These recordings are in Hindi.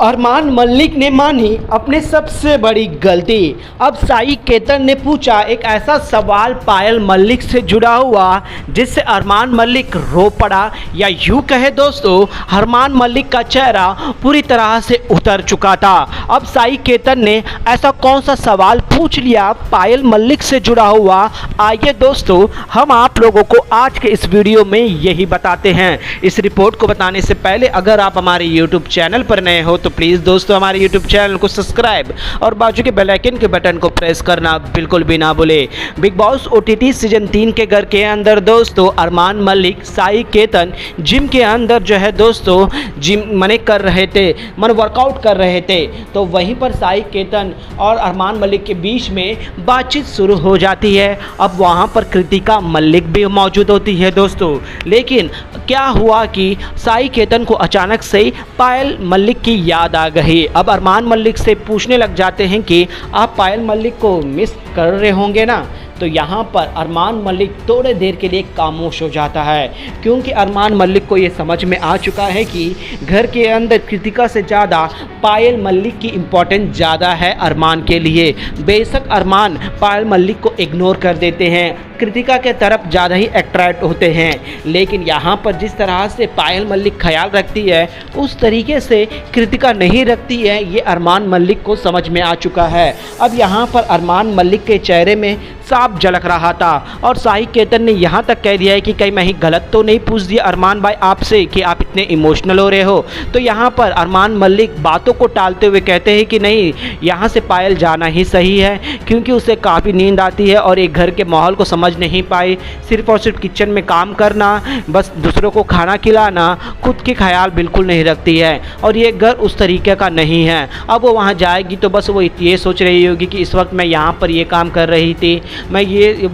अरमान मलिक ने मानी अपने सबसे बड़ी गलती। अब साई केतन ने पूछा एक ऐसा सवाल पायल मलिक से जुड़ा हुआ जिससे अरमान मलिक रो पड़ा, या यूं कहे दोस्तों अरमान मलिक का चेहरा पूरी तरह से उतर चुका था। अब साई केतन ने ऐसा कौन सा सवाल पूछ लिया पायल मलिक से जुड़ा हुआ, आइए दोस्तों हम आप लोगों को आज के इस वीडियो में यही बताते हैं। इस रिपोर्ट को बताने से पहले अगर आप हमारे यूट्यूब चैनल पर नए हो तो प्लीज़ दोस्तों हमारे यूट्यूब चैनल को सब्सक्राइब और बाजू के बेल आइकन के बटन को प्रेस करना बिल्कुल भी ना भूले। बिग बॉस ओटीटी सीजन 3 के घर के अंदर दोस्तों अरमान मलिक साई केतन जिम के अंदर जो है दोस्तों जिम कर रहे थे, वर्कआउट कर रहे थे, तो वहीं पर साई केतन और अरमान मलिक के बीच में बातचीत शुरू हो जाती है। अब वहाँ पर कृतिका मलिक भी मौजूद होती है दोस्तों। लेकिन क्या हुआ कि साई केतन को अचानक से पायल मलिक की याद आ गई। अब अरमान मलिक से पूछने लग जाते हैं कि आप पायल मलिक को मिस कर रहे होंगे ना। तो यहाँ पर अरमान मलिक थोड़े देर के लिए खामोश हो जाता है, क्योंकि अरमान मलिक को ये समझ में आ चुका है कि घर के अंदर कृतिका से ज़्यादा पायल मलिक की इम्पोर्टेंस ज़्यादा है अरमान के लिए। बेशक अरमान पायल मलिक को इग्नोर कर देते हैं, कृतिका के तरफ ज़्यादा ही अट्रैक्ट होते हैं, लेकिन यहाँ पर जिस तरह से पायल मलिक ख्याल रखती है उस तरीके से कृतिका नहीं रखती है, ये अरमान मलिक को समझ में आ चुका है। अब यहाँ पर अरमान मलिक के चेहरे में साफ झलक रहा था और साई केतन ने यहाँ तक कह दिया है कि कहीं मैं ही गलत तो नहीं पूछ दिया अरमान भाई आपसे कि आप इतने इमोशनल हो रहे हो। तो यहाँ पर अरमान मलिक बातों को टालते हुए कहते हैं कि नहीं, यहाँ से पायल जाना ही सही है, क्योंकि उसे काफ़ी नींद आती है और एक घर के माहौल को समझ नहीं पाई, सिर्फ और सिर्फ किचन में काम करना, बस दूसरों को खाना खिलाना, खुद के ख्याल बिल्कुल नहीं रखती है और ये घर उस तरीके का नहीं है। अब वो वहाँ जाएगी तो बस वो ये सोच रही होगी कि इस वक्त मैं यहाँ पर ये काम कर रही थी, मैं ये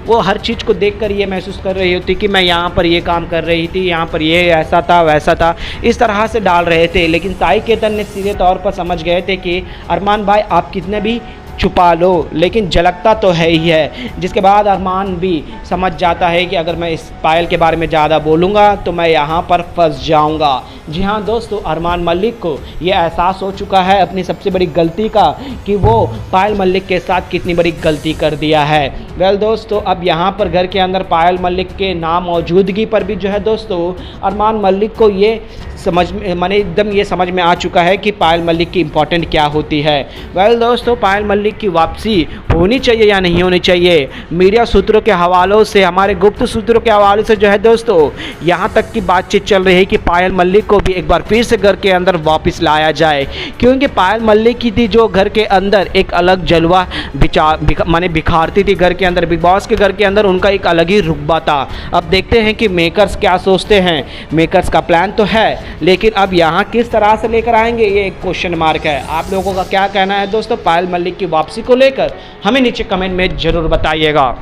वो हर चीज़ को देखकर ये महसूस कर रही होती कि मैं यहाँ पर ये काम कर रही थी, यहाँ पर ये ऐसा था वैसा था, इस तरह से डाल रहे थे। लेकिन साई केतन ने सीधे तौर पर समझ गए थे कि अरमान भाई आप कितने भी छुपा लो लेकिन झलकता तो है ही है। जिसके बाद अरमान भी समझ जाता है कि अगर मैं इस पायल के बारे में ज़्यादा बोलूँगा तो मैं यहाँ पर फंस जाऊँगा। जी हाँ दोस्तों, अरमान मलिक को ये एहसास हो चुका है अपनी सबसे बड़ी गलती का कि वो पायल मलिक के साथ कितनी बड़ी गलती कर दिया है। वेल दोस्तों, अब यहाँ पर घर के अंदर पायल मलिक के नामौजूदगी पर भी जो है दोस्तों अरमान मलिक को ये समझ में एकदम ये समझ में आ चुका है कि पायल मलिक की इम्पोर्टेंट क्या होती है। वेल दोस्तों, पायल मलिक की वापसी होनी चाहिए या नहीं होनी चाहिए, मीडिया सूत्रों के हवालों से, हमारे गुप्त सूत्रों के हवाले से जो है दोस्तों यहाँ तक की बातचीत चल रही है कि पायल मलिक को भी एक बार फिर से घर के अंदर वापस लाया जाए, क्योंकि पायल मलिक की थी जो घर के अंदर एक अलग जलवा बिखारती थी घर के अंदर। बिग बॉस के घर के अंदर उनका एक अलग ही रुतबा था। अब देखते हैं कि मेकर्स क्या सोचते हैं। मेकर्स का प्लान तो है, लेकिन अब यहाँ किस तरह से लेकर आएंगे ये एक क्वेश्चन मार्क है। आप लोगों का क्या कहना है दोस्तों पायल मलिक की वापसी को लेकर, हमें नीचे कमेंट में ज़रूर बताइएगा।